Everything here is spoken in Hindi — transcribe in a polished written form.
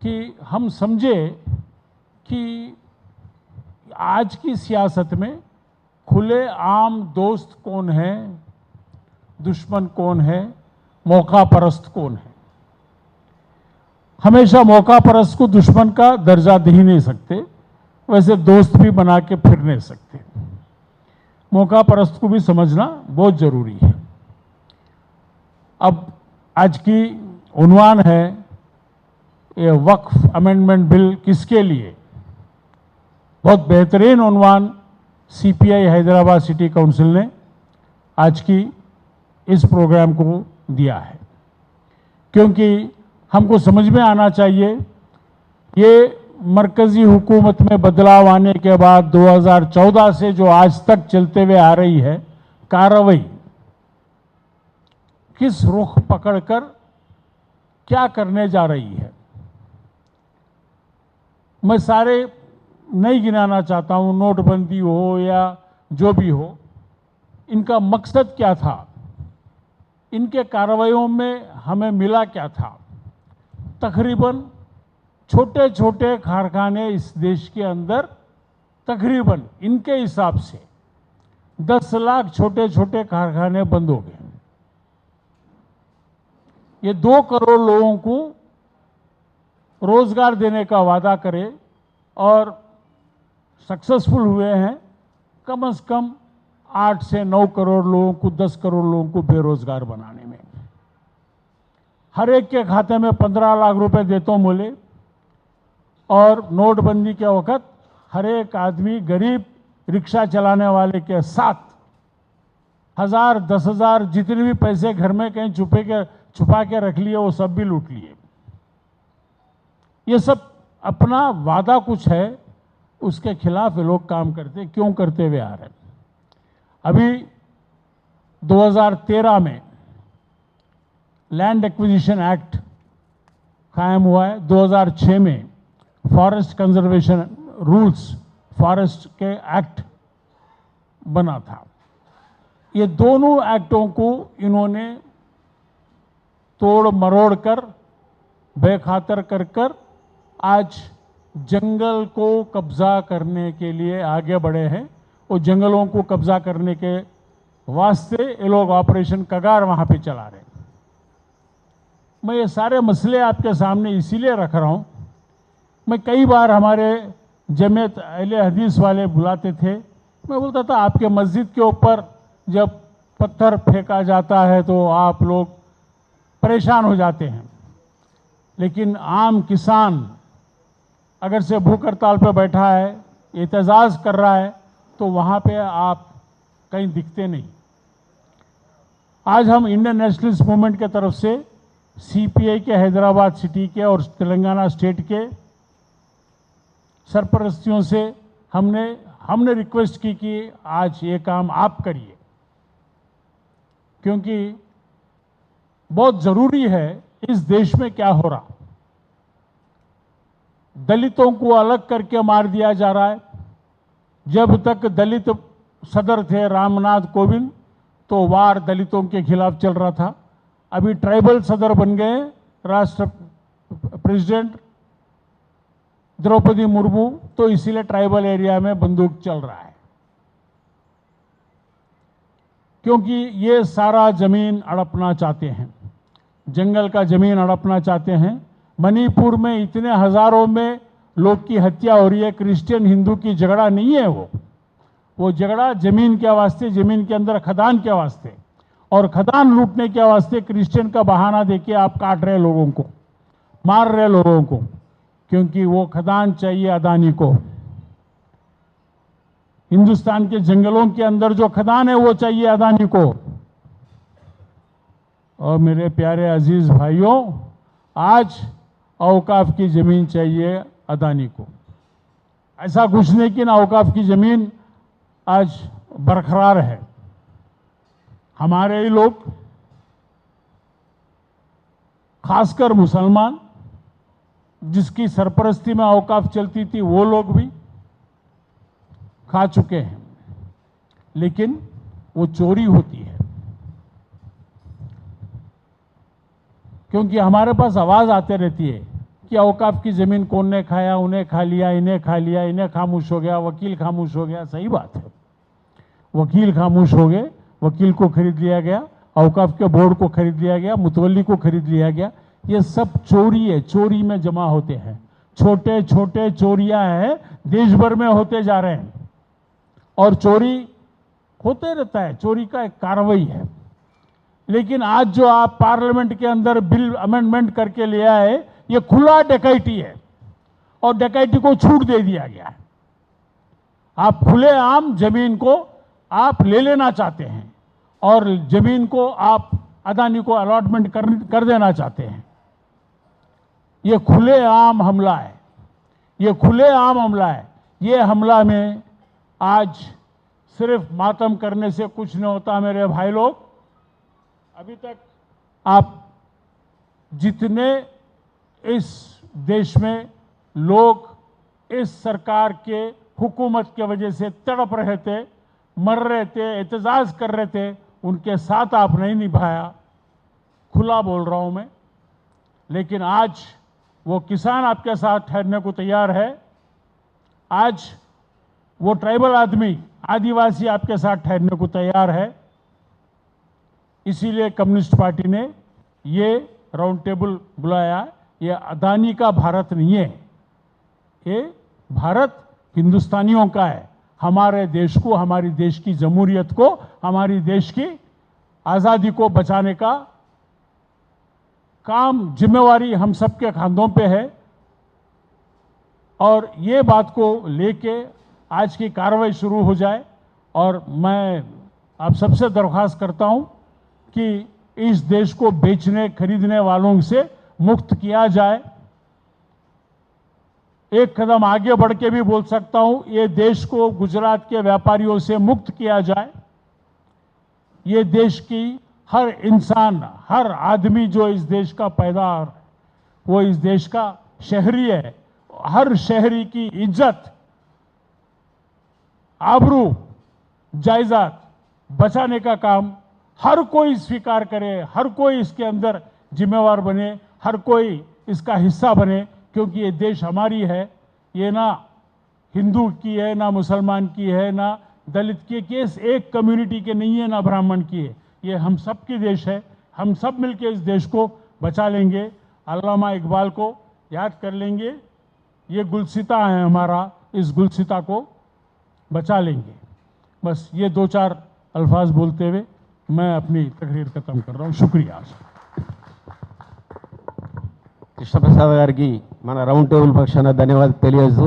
कि हम समझे कि आज की सियासत में खुले आम दोस्त कौन है, दुश्मन कौन है, मौका परस्त कौन है। हमेशा मौका परस्त को दुश्मन का दर्जा दे ही नहीं सकते, वैसे दोस्त भी बना के फिर नहीं सकते। मौका परस्त को भी समझना बहुत जरूरी है। अब आज की उन्वान है ये वक्फ अमेंडमेंट बिल किसके लिए। बहुत बेहतरीन उन्वान सीपीआई हैदराबाद सिटी काउंसिल ने आज की इस प्रोग्राम को दिया है, क्योंकि हमको समझ में आना चाहिए ये मरकजी हुकूमत में बदलाव आने के बाद 2014 से जो आज तक चलते हुए आ रही है कार्रवाई किस रुख पकड़कर क्या करने जा रही है। मैं सारे नहीं गिनाना चाहता हूं, नोटबंदी हो या जो भी हो, इनका मकसद क्या था, इनके कार्रवाइयों में हमें मिला क्या था। तकरीबन छोटे छोटे कारखाने इस देश के अंदर तकरीबन इनके हिसाब से 10 लाख छोटे छोटे कारखाने बंद हो गए। ये 2 करोड़ लोगों को रोजगार देने का वादा करे और सक्सेसफुल हुए हैं। कम से कम 8 से 9 करोड़ लोगों को, 10 करोड़ लोगों को बेरोजगार बनाने में। हर एक के खाते में 15 लाख रुपए देता हूं बोले, और नोटबंदी के वक्त हर एक आदमी गरीब रिक्शा चलाने वाले के 7,000 10,000 जितने भी पैसे घर में कहीं छुपा के रख लिए वो सब भी लूट लिए। ये सब अपना वादा कुछ है, उसके खिलाफ ये लोग काम करते क्यों करते हुए आ रहे हैं। अभी 2013 में लैंड एक्विजिशन एक्ट कायम हुआ है। 2006 में फॉरेस्ट कंजर्वेशन रूल्स, फॉरेस्ट के एक्ट बना था। ये दोनों एक्टों को इन्होंने तोड़ मरोड़ कर, बेखातर कर कर आज जंगल को कब्जा करने के लिए आगे बढ़े हैं। और जंगलों को कब्जा करने के वास्ते ये लोग ऑपरेशन कगार वहां पे चला रहे हैं। मैं ये सारे मसले आपके सामने इसीलिए रख रहा हूं। मैं कई बार हमारे जमीयत अहले हदीस वाले बुलाते थे, मैं बोलता था आपके मस्जिद के ऊपर जब पत्थर फेंका जाता है तो आप लोग परेशान हो जाते हैं, लेकिन आम किसान अगर से भूख हड़ताल पर बैठा है, एहतजाज कर रहा है, तो वहां पे आप कहीं दिखते नहीं। आज हम इंडियन नेशनलिस्ट मूवमेंट के तरफ से सीपीआई के हैदराबाद सिटी के और तेलंगाना स्टेट के सरपरस्तियों से हमने रिक्वेस्ट की कि आज ये काम आप करिए, क्योंकि बहुत जरूरी है इस देश में क्या हो रहा। दलितों को अलग करके मार दिया जा रहा है। जब तक दलित सदर थे रामनाथ कोविंद, तो वार दलितों के खिलाफ चल रहा था। अभी ट्राइबल सदर बन गए राष्ट्र प्रेसिडेंट द्रौपदी मुर्मू, तो इसीलिए ट्राइबल एरिया में बंदूक चल रहा है, क्योंकि ये सारा जमीन हड़पना चाहते हैं, जंगल का जमीन हड़पना चाहते हैं। मणिपुर में इतने हजारों में लोग की हत्या हो रही है। क्रिश्चियन हिंदू की झगड़ा नहीं है, वो झगड़ा जमीन के वास्ते, जमीन के अंदर खदान के वास्ते, और खदान लूटने के वास्ते क्रिश्चियन का बहाना देके आप काट रहे लोगों को, मार रहे लोगों को, क्योंकि वो खदान चाहिए अदानी को। हिंदुस्तान के जंगलों के अंदर जो खदान है वो चाहिए अदानी को। और मेरे प्यारे अजीज भाइयों, आज औकाफ की जमीन चाहिए अदानी को। ऐसा कुछ नहीं कि ना औकाफ की जमीन आज बरकरार है। हमारे ही लोग, खासकर मुसलमान जिसकी सरपरस्ती में औकाफ चलती थी, वो लोग भी खा चुके हैं, लेकिन वो चोरी होती है। क्योंकि हमारे पास आवाज आते रहती है कि औकाफ की ज़मीन कौन ने खाया, उन्हें खा लिया, इन्हें खा लिया, इन्हें खामोश हो गया, वकील खामोश हो गया। सही बात है, वकील खामोश हो गए, वकील को खरीद लिया गया, औकाफ के बोर्ड को खरीद लिया गया, मुतवल्ली को खरीद लिया गया। ये सब चोरी है, चोरी में जमा होते हैं। छोटे छोटे चोरियां हैं, देश भर में होते जा रहे हैं और चोरी होते रहता है, चोरी का एक कार्रवाई है। लेकिन आज जो आप पार्लियामेंट के अंदर बिल अमेंडमेंट करके ले आए, ये खुला डकैती है और डकैती को छूट दे दिया गया है। आप खुलेआम जमीन को आप ले लेना चाहते हैं और जमीन को आप अदानी को अलॉटमेंट कर देना चाहते हैं। ये खुलेआम हमला है, ये खुलेआम हमला है। ये हमला में आज सिर्फ मातम करने से कुछ नहीं होता मेरे भाई लोग। अभी तक आप जितने इस देश में लोग इस सरकार के हुकूमत की वजह से तड़प रहे थे, मर रहे थे, एहतजाज कर रहे थे, उनके साथ आप नहीं निभाया। खुला बोल रहा हूं मैं। लेकिन आज वो किसान आपके साथ ठहरने को तैयार है। आज वो ट्राइबल आदमी, आदिवासी आपके साथ ठहरने को तैयार है। इसीलिए कम्युनिस्ट पार्टी ने ये राउंड टेबल बुलाया। ये अदानी का भारत नहीं है, ये भारत हिंदुस्तानियों का है। हमारे देश को, हमारी देश की जमहूरियत को, हमारी देश की आज़ादी को बचाने का काम, जिम्मेवारी हम सबके खांधों पे है। और ये बात को लेके आज की कार्रवाई शुरू हो जाए। और मैं आप सबसे दरख्वास्त करता हूं कि इस देश को बेचने खरीदने वालों से मुक्त किया जाए। एक कदम आगे बढ़ के भी बोल सकता हूं, ये देश को गुजरात के व्यापारियों से मुक्त किया जाए। ये देश की हर इंसान, हर आदमी जो इस देश का पैदावार है, वो इस देश का शहरी है। हर शहरी की इज्जत, आबरू, जायदाद बचाने का काम हर कोई स्वीकार करे, हर कोई इसके अंदर जिम्मेवार बने, हर कोई इसका हिस्सा बने। क्योंकि ये देश हमारी है, ये ना हिंदू की है, ना मुसलमान की है, ना दलित की, केस एक कम्युनिटी के नहीं है, ना ब्राह्मण की है। ये हम सब की देश है। हम सब मिलकर इस देश को बचा लेंगे। अल्लामा इकबाल को याद कर लेंगे। ये गुलसिता है हमारा, इस गुलसिता को बचा लेंगे। बस ये दो चार अल्फाज बोलते हुए मैं अपनी तकरीर खत्म कर रहा हूँ। शुक्रिया। కృష్ణప్రసాద్ గారికి మన రౌండ్ టేబుల్ పక్షాన ధన్యవాదాలు తెలియజేస్తూ